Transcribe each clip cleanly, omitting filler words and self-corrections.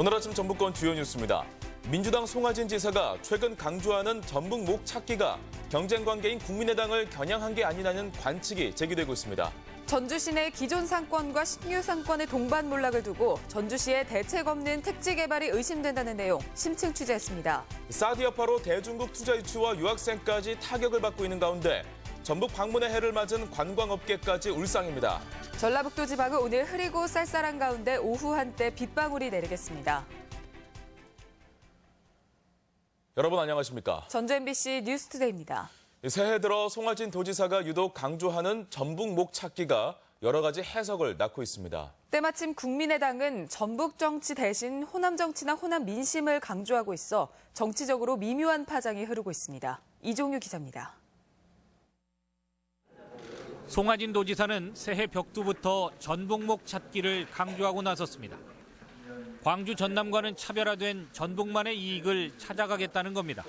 오늘 아침 전북권 주요 뉴스입니다. 민주당 송하진 지사가 최근 강조하는 전북 목 찾기가 경쟁 관계인 국민의당을 겨냥한 게 아니냐는 관측이 제기되고 있습니다. 전주시 내 기존 상권과 신규 상권의 동반 몰락을 두고 전주시의 대책 없는 택지 개발이 의심된다는 내용 심층 취재했습니다. 사드 여파로 대중국 투자 유치와 유학생까지 타격을 받고 있는 가운데 전북 방문의 해를 맞은 관광업계까지 울상입니다. 전라북도 지방은 오늘 흐리고 쌀쌀한 가운데 오후 한때 빗방울이 내리겠습니다. 여러분 안녕하십니까? 전주 MBC 뉴스투데이입니다. 새해 들어 송하진 도지사가 유독 강조하는 전북 목 찾기가 여러 가지 해석을 낳고 있습니다. 때마침 국민의당은 전북 정치 대신 호남 정치나 호남 민심을 강조하고 있어 정치적으로 미묘한 파장이 흐르고 있습니다. 이종유 기자입니다. 송하진 도지사는 새해 벽두부터 전북목 찾기를 강조하고 나섰습니다. 광주 전남과는 차별화된 전북만의 이익을 찾아가겠다는 겁니다.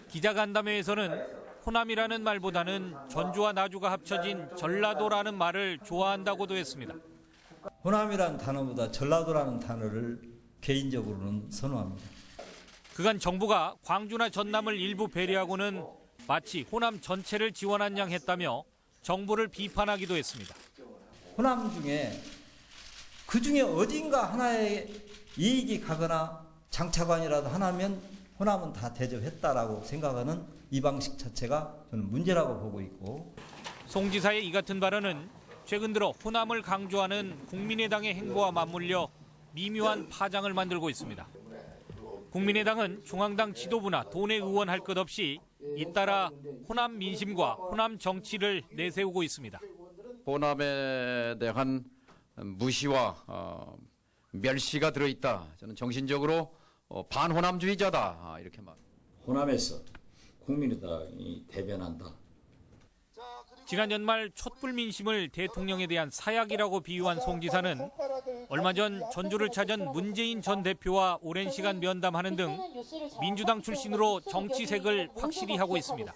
기자간담회에서는 호남이라는 말보다는 전주와 나주가 합쳐진 전라도라는 말을 좋아한다고도 했습니다. 호남이라는 단어보다 전라도라는 단어를 개인적으로는 선호합니다. 그간 정부가 광주나 전남을 일부 배려하고는 마치 호남 전체를 지원한 양 했다며 정부를 비판하기도 했습니다. 호남 중에 그중에 어딘가 하나의 이익이 가거나 장차관이라도 하나면 호남은 다 대접했다라고 생각하는 이 방식 자체가 저는 문제라고 보고 있고. 송 지사의 이 같은 발언은 최근 들어 호남을 강조하는 국민의당의 행보와 맞물려 미묘한 파장을 만들고 있습니다. 국민의당은 중앙당 지도부나 도내 의원 할 것 없이 잇따라 호남 민심과 호남 정치를 내세우고 있습니다. 호남에 대한 무시와 멸시가 들어있다. 저는 정신적으로 반호남주의자다. 이렇게 말. 호남에서 국민의당이 대변한다. 지난 연말 촛불 민심을 대통령에 대한 사약이라고 비유한 송 지사는 얼마 전 전주를 찾은 문재인 전 대표와 오랜 시간 면담하는 등 민주당 출신으로 정치색을 확실히 하고 있습니다.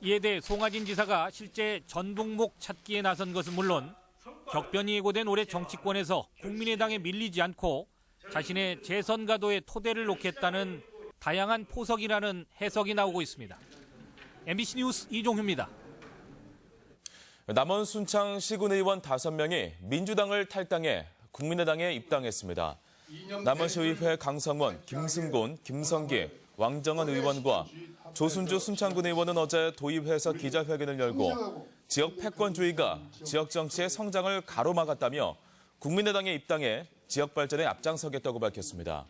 이에 대해 송하진 지사가 실제 전북목 찾기에 나선 것은 물론 격변이 예고된 올해 정치권에서 국민의당에 밀리지 않고 자신의 재선 가도에 토대를 놓겠다는 다양한 포석이라는 해석이 나오고 있습니다. MBC 뉴스 이종휴입니다. 남원 순창 시군 의원 5명이 민주당을 탈당해 국민의당에 입당했습니다. 남원시의회 강성원, 김승곤, 김성기, 왕정원 의원과 조순주 순창군 의원은 어제 도의회에서 기자회견을 열고 지역 패권주의가 지역 정치의 성장을 가로막았다며 국민의당에 입당해 지역 발전에 앞장서겠다고 밝혔습니다.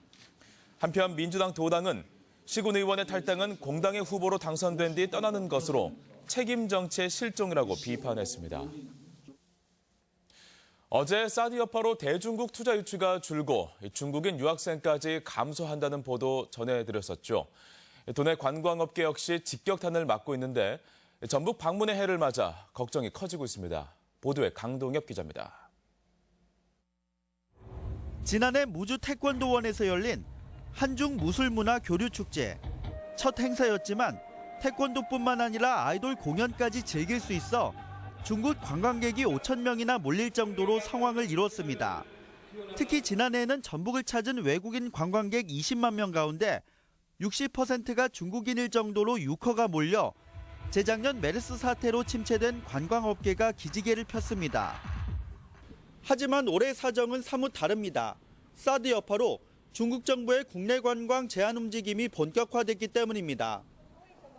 한편 민주당 도당은 시군 의원의 탈당은 공당의 후보로 당선된 뒤 떠나는 것으로 책임 정치의 실종이라고 비판했습니다. 어제 사드 여파로 대중국 투자 유치가 줄고 중국인 유학생까지 감소한다는 보도 전해드렸었죠. 도내 관광업계 역시 직격탄을 맞고 있는데 전북 방문의 해를 맞아 걱정이 커지고 있습니다. 보도에 강동엽 기자입니다. 지난해 무주 태권도원에서 열린 한중 무술문화 교류축제. 첫 행사였지만 태권도뿐만 아니라 아이돌 공연까지 즐길 수 있어 중국 관광객이 5천 명이나 몰릴 정도로 성황을 이뤘습니다. 특히 지난해에는 전북을 찾은 외국인 관광객 20만 명 가운데 60%가 중국인일 정도로 유커가 몰려 재작년 메르스 사태로 침체된 관광업계가 기지개를 폈습니다. 하지만 올해 사정은 사뭇 다릅니다. 사드 여파로 중국 정부의 국내 관광 제한 움직임이 본격화됐기 때문입니다.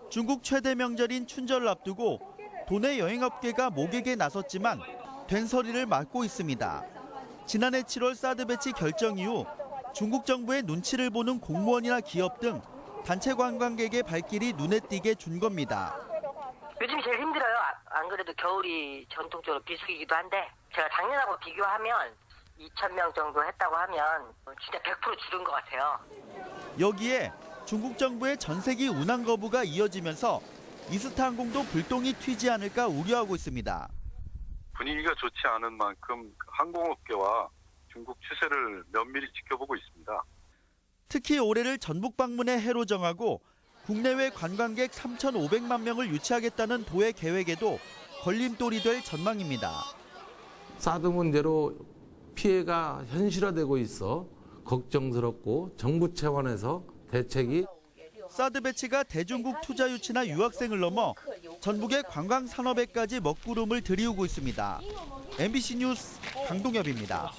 중국 최대 명절인 춘절을 앞두고 도내 여행업계가 목액에 나섰지만 된서리를 맞고 있습니다. 지난해 7월 사드 배치 결정 이후 중국 정부의 눈치를 보는 공무원이나 기업 등 단체 관광객의 발길이 눈에 띄게 준 겁니다. 요즘이 제일 힘들어요. 안 그래도 겨울이 전통적으로 비수기이기도 한데 제가 작년하고 비교하면 2,000명 정도 했다고 하면 진짜 100% 줄은 것 같아요. 여기에 중국 정부의 전세기 운항 거부가 이어지면서 이스타 항공도 불똥이 튀지 않을까 우려하고 있습니다. 분위기가 좋지 않은 만큼 항공업계와 중국 추세를 면밀히 지켜보고 있습니다. 특히 올해를 전북 방문의 해로 정하고 국내외 관광객 3,500만 명을 유치하겠다는 도의 계획에도 걸림돌이 될 전망입니다. 사드 문제로 피해가 현실화되고 있어 걱정스럽고 정부 차원에서 대책이 사드 배치가 대중국 투자 유치나 유학생을 넘어 전북의 관광 산업에까지 먹구름을 들이우고 있습니다. MBC 뉴스 강동엽입니다.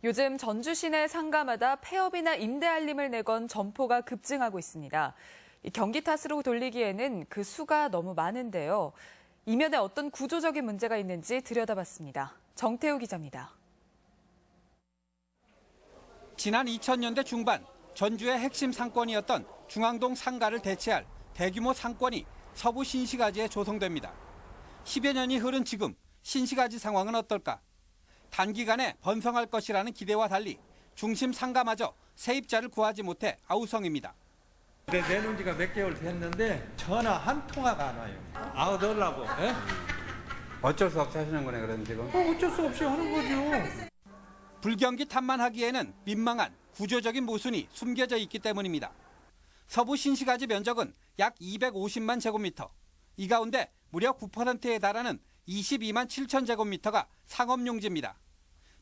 요즘 전주 시내 상가마다 폐업이나 임대 알림을 내건 점포가 급증하고 있습니다. 경기 탓으로 돌리기에는 그 수가 너무 많은데요. 이면에 어떤 구조적인 문제가 있는지 들여다봤습니다. 정태우 기자입니다. 지난 2000년대 중반 전주의 핵심 상권이었던 중앙동 상가를 대체할 대규모 상권이 서부 신시가지에 조성됩니다. 10여 년이 흐른 지금 신시가지 상황은 어떨까? 단기간에 번성할 것이라는 기대와 달리 중심 상가마저 세입자를 구하지 못해 아우성입니다. 내놓은 지가 몇 개월 됐는데 전화 한 통화가 안 와요. 넣으려고. 어쩔 수 없이 하시는 거네, 그럼 지금? 어쩔 수 없이 하는 거죠. 불경기 탓만 하기에는 민망한 구조적인 모순이 숨겨져 있기 때문입니다. 서부 신시가지 면적은 약 250만 제곱미터. 이 가운데 무려 9%에 달하는 22만 7천 제곱미터가 상업용지입니다.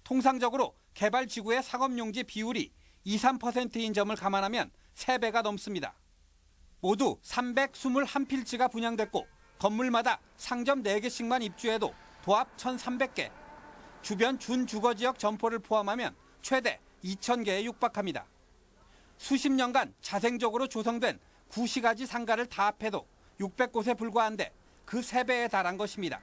통상적으로 개발지구의 상업용지 비율이 2~3%인 점을 감안하면 3배가 넘습니다. 모두 321필지가 분양됐고 건물마다 상점 4개씩만 입주해도 도합 1,300개. 주변 준주거지역 점포를 포함하면 최대 2,000개에 육박합니다. 수십 년간 자생적으로 조성된 구시가지 상가를 다 합해도 600곳에 불과한데 그 3배에 달한 것입니다.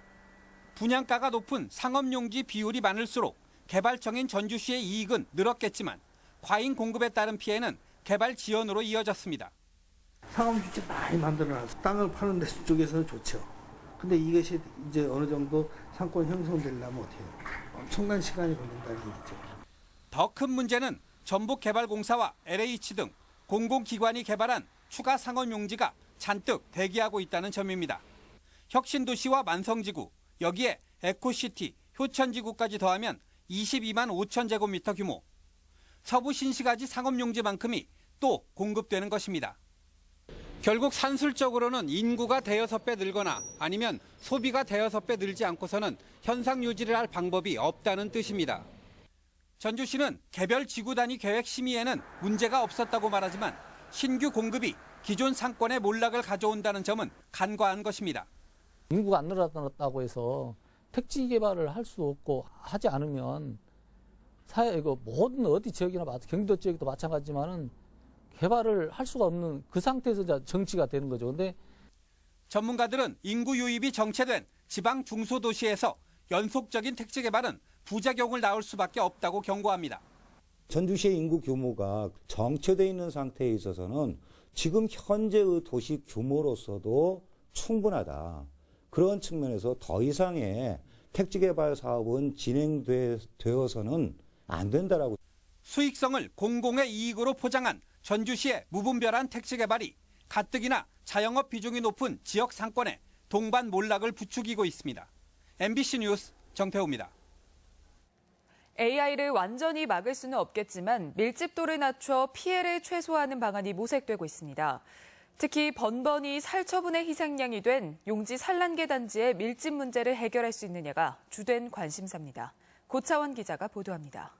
분양가가 높은 상업용지 비율이 많을수록 개발청인 전주시의 이익은 늘었겠지만 과잉 공급에 따른 피해는 개발 지연으로 이어졌습니다. 상업주택 많이 만들어놔서 땅을 파는 데 쪽에서는 좋죠. 근데 이것이 이제 어느 정도 상권 형성되려면 어떻게 해요? 엄청난 시간이 걸린다는 얘기죠. 더 큰 문제는 전북개발공사와 LH 등 공공기관이 개발한 추가 상업용지가 잔뜩 대기하고 있다는 점입니다. 혁신도시와 만성지구, 여기에 에코시티, 효천지구까지 더하면 22만 5천 제곱미터 규모. 서부 신시가지 상업용지만큼이 또 공급되는 것입니다. 결국 산술적으로는 인구가 대여섯 배 늘거나 아니면 소비가 대여섯 배 늘지 않고서는 현상 유지를 할 방법이 없다는 뜻입니다. 전주시는 개별 지구 단위 계획 심의에는 문제가 없었다고 말하지만 신규 공급이 기존 상권의 몰락을 가져온다는 점은 간과한 것입니다. 인구가 안 늘어났다고 해서 택지 개발을 할 수 없고 하지 않으면 모든 어디 지역이나 경기도 지역도 마찬가지지만은 개발을 할 수가 없는 그 상태에서 정치가 되는 거죠. 근데 전문가들은 인구 유입이 정체된 지방 중소도시에서 연속적인 택지 개발은 부작용을 낳을 수밖에 없다고 경고합니다. 전주시의 인구 규모가 정체되어 있는 상태에 있어서는 지금 현재의 도시 규모로서도 충분하다. 그런 측면에서 더 이상의 택지 개발 사업은 진행되어서는 안 된다라고. 수익성을 공공의 이익으로 포장한 전주시의 무분별한 택지 개발이 가뜩이나 자영업 비중이 높은 지역 상권에 동반 몰락을 부추기고 있습니다. MBC 뉴스 정태우입니다. AI를 완전히 막을 수는 없겠지만 밀집도를 낮춰 피해를 최소화하는 방안이 모색되고 있습니다. 특히 번번이 살처분의 희생양이 된 용지 산란계 단지의 밀집 문제를 해결할 수 있느냐가 주된 관심사입니다. 고차원 기자가 보도합니다.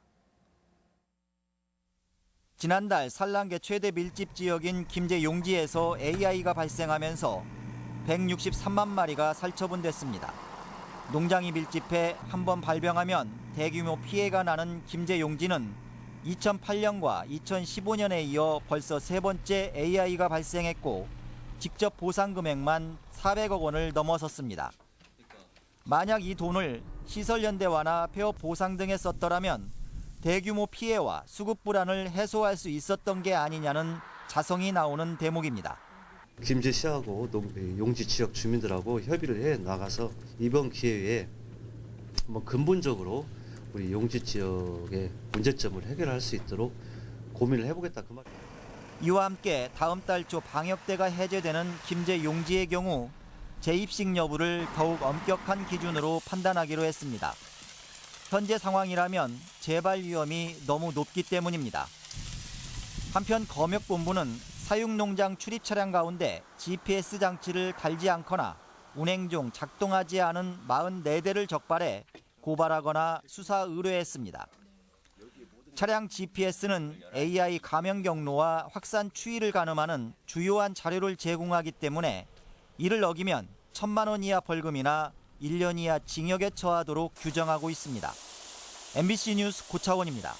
지난달 산란계 최대 밀집 지역인 김제 용지에서 AI가 발생하면서 163만 마리가 살처분됐습니다. 농장이 밀집해 한번 발병하면 대규모 피해가 나는 김제 용지는 2008년과 2015년에 이어 벌써 3번째 AI가 발생했고 직접 보상 금액만 400억 원을 넘어섰습니다. 만약 이 돈을 시설연대화나 폐업 보상 등에 썼더라면 대규모 피해와 수급 불안을 해소할 수 있었던 게 아니냐는 자성이 나오는 대목입니다. 김제시하고 용지 지역 주민들하고 협의를 해 나가서 이번 기회에 근본적으로 우리 용지 지역의 문제점을 해결할 수 있도록 고민을 해보겠다 그 말이에요. 이와 함께 다음 달 초 방역대가 해제되는 김제 용지의 경우 재입식 여부를 더욱 엄격한 기준으로 판단하기로 했습니다. 현재 상황이라면 재발 위험이 너무 높기 때문입니다. 한편 검역본부는 사육농장 출입 차량 가운데 GPS 장치를 달지 않거나 운행 중 작동하지 않은 44대를 적발해 고발하거나 수사 의뢰했습니다. 차량 GPS는 AI 감형 경로와 확산 추이를 가늠하는 주요한 자료를 제공하기 때문에 이를 어기면 1,000만 원 이하 벌금이나 1년 이하 징역에 처하도록 규정하고 있습니다. MBC 뉴스 고차원입니다.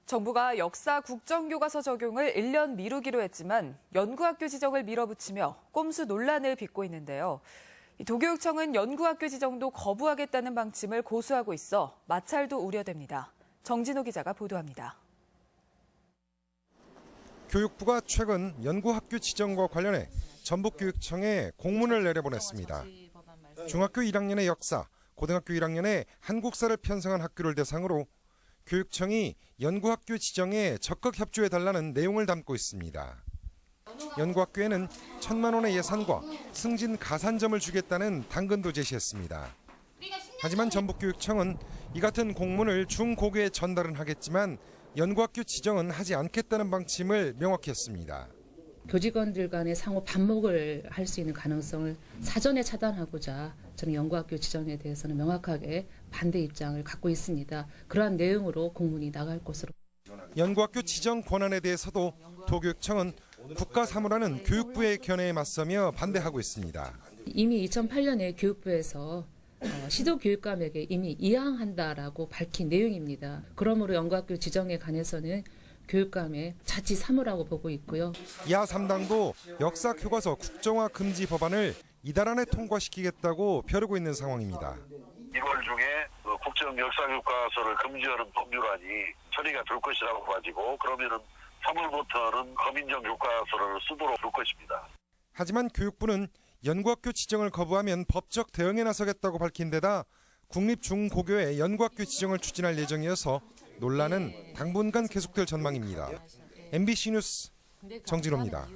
정부가 역사 국정교과서 적용을 1년 미루기로 했지만 연구학교 지정을 밀어붙이며 꼼수 논란을 빚고 있는데요. 도교육청은 연구학교 지정도 거부하겠다는 방침을 고수하고 있어 마찰도 우려됩니다. 정진호 기자가 보도합니다. 교육부가 최근 연구학교 지정과 관련해 전북교육청에 공문을 내려보냈습니다. 중학교 1학년의 역사, 고등학교 1학년의 한국사를 편성한 학교를 대상으로 교육청이 연구학교 지정에 적극 협조해달라는 내용을 담고 있습니다. 연구학교에는 1,000만 원의 예산과 승진 가산점을 주겠다는 당근도 제시했습니다. 하지만 전북교육청은 이 같은 공문을 중고교에 전달은 하겠지만 연구학교 지정은 하지 않겠다는 방침을 명확히 했습니다. 교직원들 간의 상호 반목을 할 수 있는 가능성을 사전에 차단하고자 저는 연구학교 지정에 대해서는 명확하게 반대 입장을 갖고 있습니다. 그러한 내용으로 공문이 나갈 것으로. 연구학교 지정 권한에 대해서도 도교육청은 국가사무라는 교육부의 견해에 맞서며 반대하고 있습니다. 이미 2008년에 교육부에서 시도교육감에게 이미 이양한다라고 밝힌 내용입니다. 그러므로 연구학교 지정에 관해서는 교육감의 자치 사무라고 보고 있고요. 야 3당도 역사 교과서 국정화 금지 법안을 이달 안에 통과시키겠다고 벼르고 있는 상황입니다. 2월 중에 국정 역사 교과서를 금지하는 법률안이 처리가 될 것이라고 가지고 그러면은 3월부터는 거민정 교과서를 쓰도록 할 것입니다. 하지만 교육부는 연구학교 지정을 거부하면 법적 대응에 나서겠다고 밝힌 데다 국립중고교의 연구학교 지정을 추진할 예정이어서 논란은 당분간 계속될 전망입니다. MBC 뉴스 정진호입니다.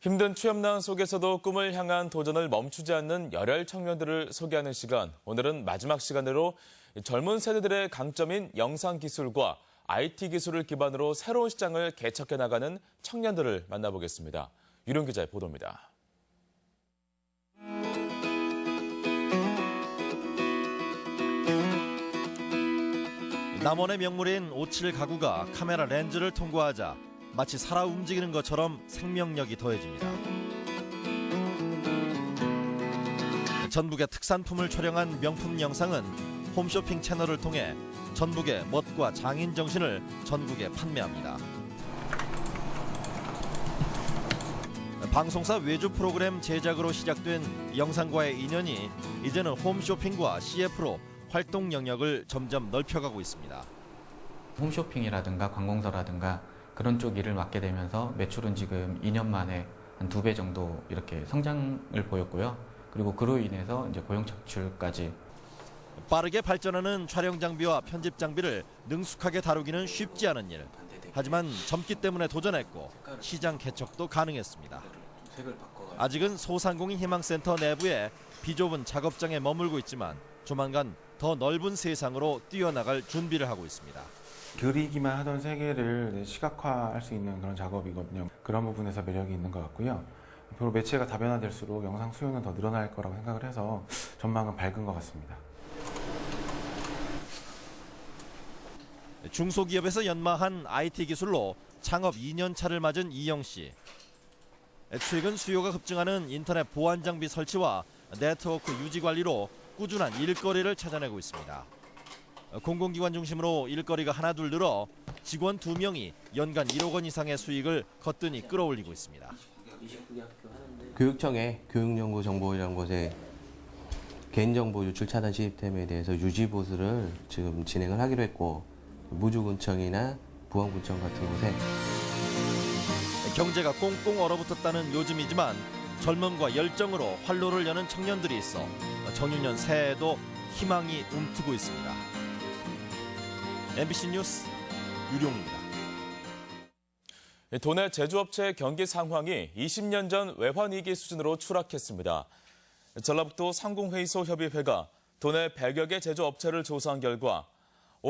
힘든 취업난 속에서도 꿈을 향한 도전을 멈추지 않는 열혈 청년들을 소개하는 시간. 오늘은 마지막 시간으로 젊은 세대들의 강점인 영상기술과 IT 기술을 기반으로 새로운 시장을 개척해 나가는 청년들을 만나보겠습니다. 유룡 기자의 보도입니다. 남원의 명물인 57 가구가 카메라 렌즈를 통과하자 마치 살아 움직이는 것처럼 생명력이 더해집니다. 전북의 특산품을 촬영한 명품 영상은 홈쇼핑 채널을 통해 전북의 멋과 장인 정신을 전국에 판매합니다. 방송사 외주 프로그램 제작으로 시작된 영상과의 인연이 이제는 홈쇼핑과 CF로 활동 영역을 점점 넓혀가고 있습니다. 홈쇼핑이라든가 관공서라든가 그런 쪽 일을 맡게 되면서 매출은 지금 2년 만에 한 2배 정도 이렇게 성장을 보였고요. 그리고 그로 인해서 이제 고용 창출까지. 빠르게 발전하는 촬영 장비와 편집 장비를 능숙하게 다루기는 쉽지 않은 일. 하지만 젊기 때문에 도전했고 시장 개척도 가능했습니다. 아직은 소상공인 희망센터 내부에 비좁은 작업장에 머물고 있지만 조만간 더 넓은 세상으로 뛰어나갈 준비를 하고 있습니다. 그리기만 하던 세계를 시각화할 수 있는 그런 작업이거든요. 그런 부분에서 매력이 있는 것 같고요. 앞으로 매체가 다변화될수록 영상 수요는 더 늘어날 거라고 생각을 해서 전망은 밝은 것 같습니다. 중소기업에서 연마한 IT 기술로 창업 2년 차를 맞은 이영 씨. 최근 수요가 급증하는 인터넷 보안 장비 설치와 네트워크 유지 관리로 꾸준한 일거리를 찾아내고 있습니다. 공공기관 중심으로 일거리가 하나둘 늘어 직원 2명이 연간 1억 원 이상의 수익을 거뜬히 끌어올리고 있습니다. 교육청의 교육연구정보이라는 곳에 개인정보 유출 차단 시스템에 대해서 유지 보수를 지금 진행을 하기로 했고 무주군청이나 부안군청 같은 곳에 경제가 꽁꽁 얼어붙었다는 요즘이지만 젊음과 열정으로 활로를 여는 청년들이 있어 정유년 새해에도 희망이 움트고 있습니다. MBC 뉴스 유룡입니다. 도내 제조업체 경기 상황이 20년 전 외환위기 수준으로 추락했습니다. 전라북도 상공회의소 협의회가 도내 100여 개 제조업체를 조사한 결과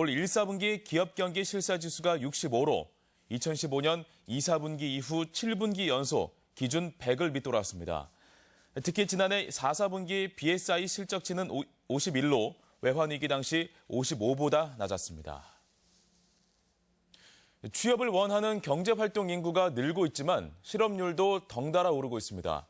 올 1, 4분기 기업 경기 실사지수가 65로 2015년 2, 4분기 이후 7분기 연속 기준 100을 밑돌았습니다. 특히 지난해 4, 4분기 BSI 실적치는 51로 외환위기 당시 55보다 낮았습니다. 취업을 원하는 경제활동 인구가 늘고 있지만 실업률도 덩달아 오르고 있습니다.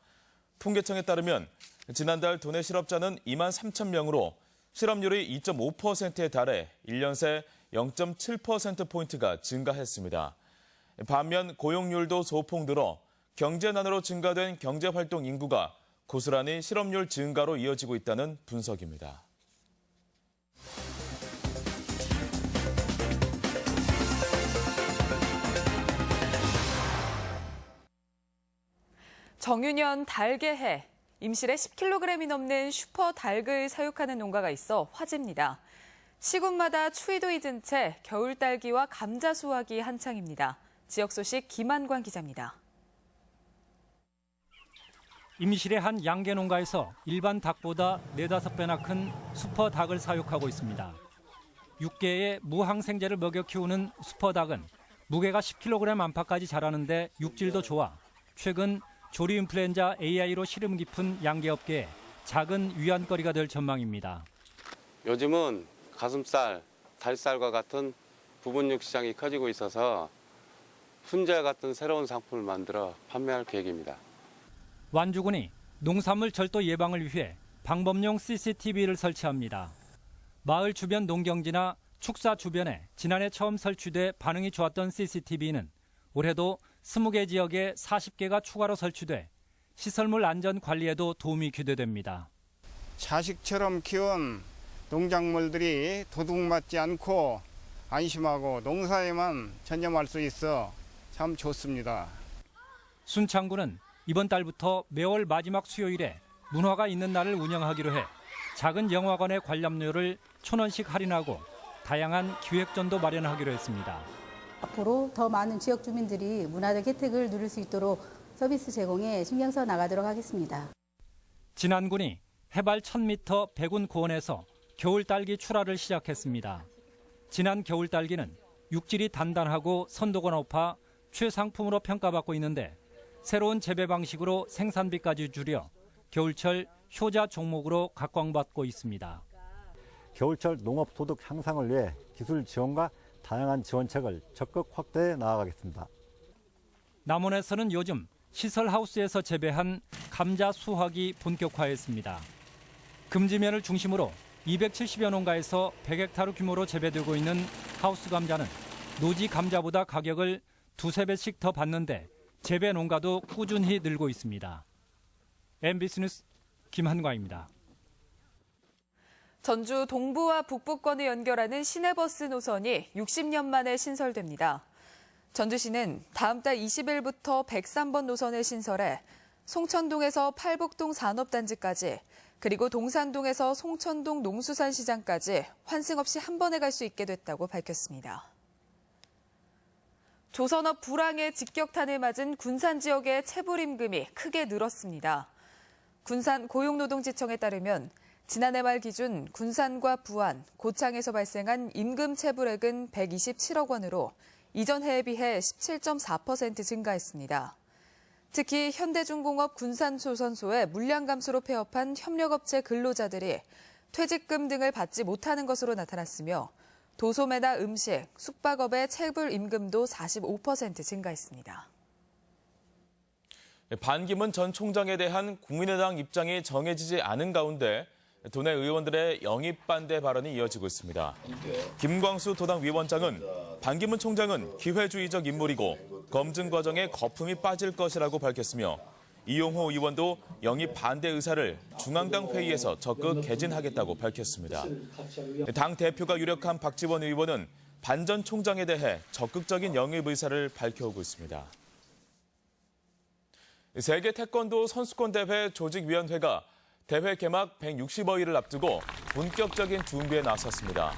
통계청에 따르면 지난달 도내 실업자는 2만 3천 명으로 실업률이 2.5%에 달해 1년 새 0.7%포인트가 증가했습니다. 반면 고용률도 소폭 늘어 경제난으로 증가된 경제활동 인구가 고스란히 실업률 증가로 이어지고 있다는 분석입니다. 정유년 달게해, 임실에 10kg이 넘는 슈퍼 닭을 사육하는 농가가 있어 화제입니다. 시군마다 추위도 잊은 채 겨울 딸기와 감자 수확이 한창입니다. 지역 소식 김한광 기자입니다. 임실의 한 양계 농가에서 일반 닭보다 4-5배나 큰 슈퍼 닭을 사육하고 있습니다. 6개의 무항생제를 먹여 키우는 슈퍼 닭은 무게가 10kg 안팎까지 자라는데 육질도 좋아 최근 조류 인플루엔자 AI로 시름 깊은 양계업계에 작은 위안거리가 될 전망입니다. 요즘은 가슴살, 다리살과 같은 부분육 시장이 커지고 있어서 훈제 같은 새로운 상품을 만들어 판매할 계획입니다. 완주군이 농산물 절도 예방을 위해 방범용 CCTV를 설치합니다. 마을 주변 농경지나 축사 주변에 지난해 처음 설치돼 반응이 좋았던 CCTV는 올해도 20개 지역에 40개가 추가로 설치돼 시설물 안전 관리에도 도움이 기대됩니다. 자식처럼 키운 농작물들이 도둑맞지 않고 안심하고 농사에만 전념할 수 있어 참 좋습니다. 순창구는 이번 달부터 매월 마지막 수요일에 문화가 있는 날을 운영하기로 해 작은 영화관의 관람료를 1,000원씩 할인하고 다양한 기획전도 마련하기로 했습니다. 앞으로 더 많은 지역 주민들이 문화적 혜택을 누릴 수 있도록 서비스 제공에 신경 써 나가도록 하겠습니다. 진안군이 해발 1000m 백운 고원에서 겨울 딸기 출하를 시작했습니다. 진안 겨울 딸기는 육질이 단단하고 선도가 높아 최상품으로 평가받고 있는데 새로운 재배 방식으로 생산비까지 줄여 겨울철 효자 종목으로 각광받고 있습니다. 겨울철 농업 소득 향상을 위해 기술 지원과 다양한 지원책을 적극 확대해 나아가겠습니다. 남원에서는 요즘 시설하우스에서 재배한 감자 수확이 본격화했습니다. 금지면을 중심으로 270여 농가에서 100헥타르 규모로 재배되고 있는 하우스 감자는 노지 감자보다 가격을 2-3배씩 더 받는데 재배 농가도 꾸준히 늘고 있습니다. MBC 뉴스 김한광입니다. 전주 동부와 북부권을 연결하는 시내버스 노선이 60년 만에 신설됩니다. 전주시는 다음 달 20일부터 103번 노선을 신설해 송천동에서 팔북동 산업단지까지 그리고 동산동에서 송천동 농수산시장까지 환승 없이 한 번에 갈 수 있게 됐다고 밝혔습니다. 조선업 불황의 직격탄을 맞은 군산 지역의 체불 임금이 크게 늘었습니다. 군산 고용노동지청에 따르면 지난해 말 기준 군산과 부안, 고창에서 발생한 임금 체불액은 127억 원으로 이전 해에 비해 17.4% 증가했습니다. 특히 현대중공업 군산조선소에 물량 감소로 폐업한 협력업체 근로자들이 퇴직금 등을 받지 못하는 것으로 나타났으며 도소매나 음식, 숙박업의 체불 임금도 45% 증가했습니다. 반기문 전 총장에 대한 국민의당 입장이 정해지지 않은 가운데 도내 의원들의 영입 반대 발언이 이어지고 있습니다. 김광수 도당 위원장은 반기문 총장은 기회주의적 인물이고 검증 과정에 거품이 빠질 것이라고 밝혔으며 이용호 의원도 영입 반대 의사를 중앙당 회의에서 적극 개진하겠다고 밝혔습니다. 당 대표가 유력한 박지원 의원은 반 전 총장에 대해 적극적인 영입 의사를 밝혀오고 있습니다. 세계 태권도 선수권 대회 조직위원회가 대회 개막 160여일을 앞두고 본격적인 준비에 나섰습니다.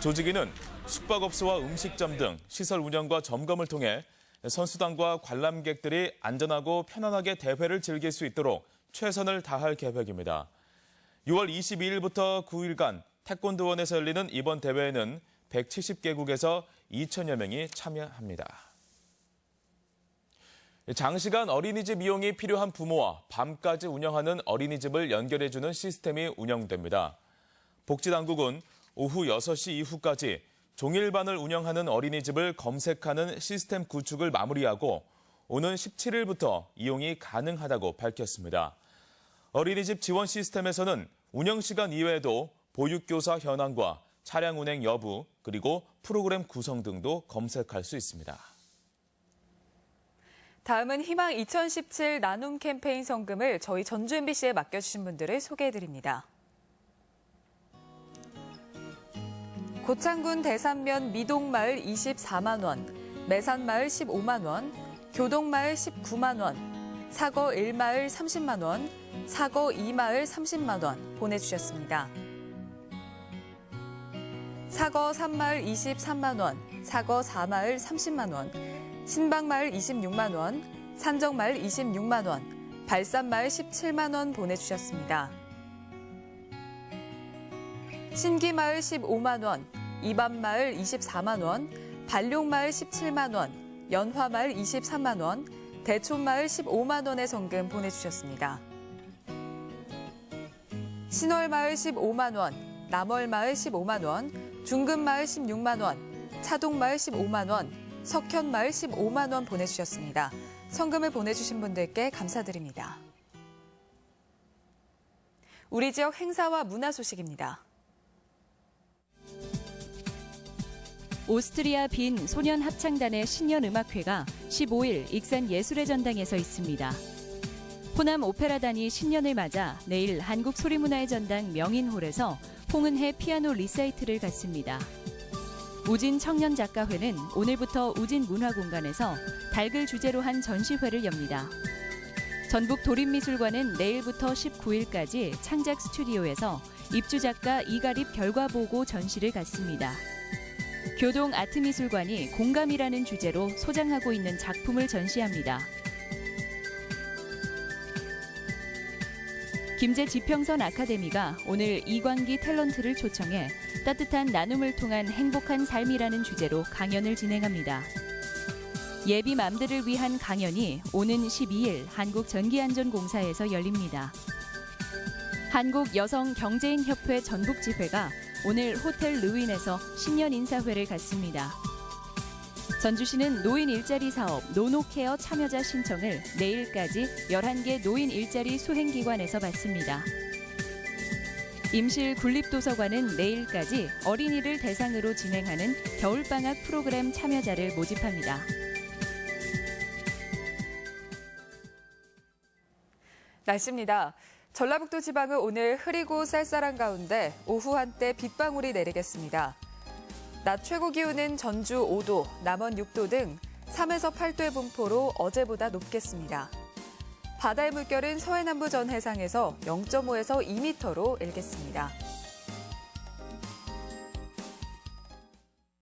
조직위는 숙박업소와 음식점 등 시설 운영과 점검을 통해 선수단과 관람객들이 안전하고 편안하게 대회를 즐길 수 있도록 최선을 다할 계획입니다. 6월 22일부터 9일간 태권도원에서 열리는 이번 대회에는 170개국에서 2천여 명이 참여합니다. 장시간 어린이집 이용이 필요한 부모와 밤까지 운영하는 어린이집을 연결해주는 시스템이 운영됩니다. 복지당국은 오후 6시 이후까지 종일반을 운영하는 어린이집을 검색하는 시스템 구축을 마무리하고 오는 17일부터 이용이 가능하다고 밝혔습니다. 어린이집 지원 시스템에서는 운영시간 이외에도 보육교사 현황과 차량 운행 여부, 그리고 프로그램 구성 등도 검색할 수 있습니다. 다음은 희망 2017 나눔 캠페인 성금을 저희 전주 MBC에 맡겨주신 분들을 소개해드립니다. 고창군 대산면 미동마을 24만 원, 매산마을 15만 원, 교동마을 19만 원, 사거 1마을 30만 원, 사거 2마을 30만 원 보내주셨습니다. 사거 3마을 23만 원, 사거 4마을 30만 원, 신방마을 26만 원, 산정마을 26만 원, 발산마을 17만 원 보내주셨습니다. 신기마을 15만 원, 이반마을 24만 원, 발룡마을 17만 원, 연화마을 23만 원, 대촌마을 15만 원의 성금 보내주셨습니다. 신월마을 15만 원, 남월마을 15만 원, 중금마을 16만 원, 차동마을 15만 원, 석현마을 15만 원 보내주셨습니다. 성금을 보내주신 분들께 감사드립니다. 우리 지역 행사와 문화 소식입니다. 오스트리아 빈 소년합창단의 신년음악회가 15일 익산 예술의 전당에서 있습니다. 호남 오페라단이 신년을 맞아 내일 한국소리문화의 전당 명인홀에서 홍은혜 피아노 리사이트를 갖습니다. 우진 청년작가회는 오늘부터 우진 문화공간에서 닭을 주제로 한 전시회를 엽니다. 전북 도립미술관은 내일부터 19일까지 창작 스튜디오에서 입주작가 이가립 결과보고 전시를 갖습니다. 교동 아트미술관이 공감이라는 주제로 소장하고 있는 작품을 전시합니다. 김제 지평선 아카데미가 오늘 이광기 탤런트를 초청해 따뜻한 나눔을 통한 행복한 삶이라는 주제로 강연을 진행합니다. 예비맘들을 위한 강연이 오는 12일 한국전기안전공사에서 열립니다. 한국여성경제인협회 전북지회가 오늘 호텔 르윈에서 신년 인사회를 갖습니다. 전주시는 노인 일자리 사업 노노케어 참여자 신청을 내일까지 11개 노인 일자리 수행기관에서 받습니다. 임실 군립도서관은 내일까지 어린이를 대상으로 진행하는 겨울방학 프로그램 참여자를 모집합니다. 날씨입니다. 전라북도 지방은 오늘 흐리고 쌀쌀한 가운데 오후 한때 빗방울이 내리겠습니다. 낮 최고 기온은 전주 5도, 남원 6도 등 3에서 8도의 분포로 어제보다 높겠습니다. 바다의 물결은 서해남부 전 해상에서 0.5에서 2m로 일겠습니다.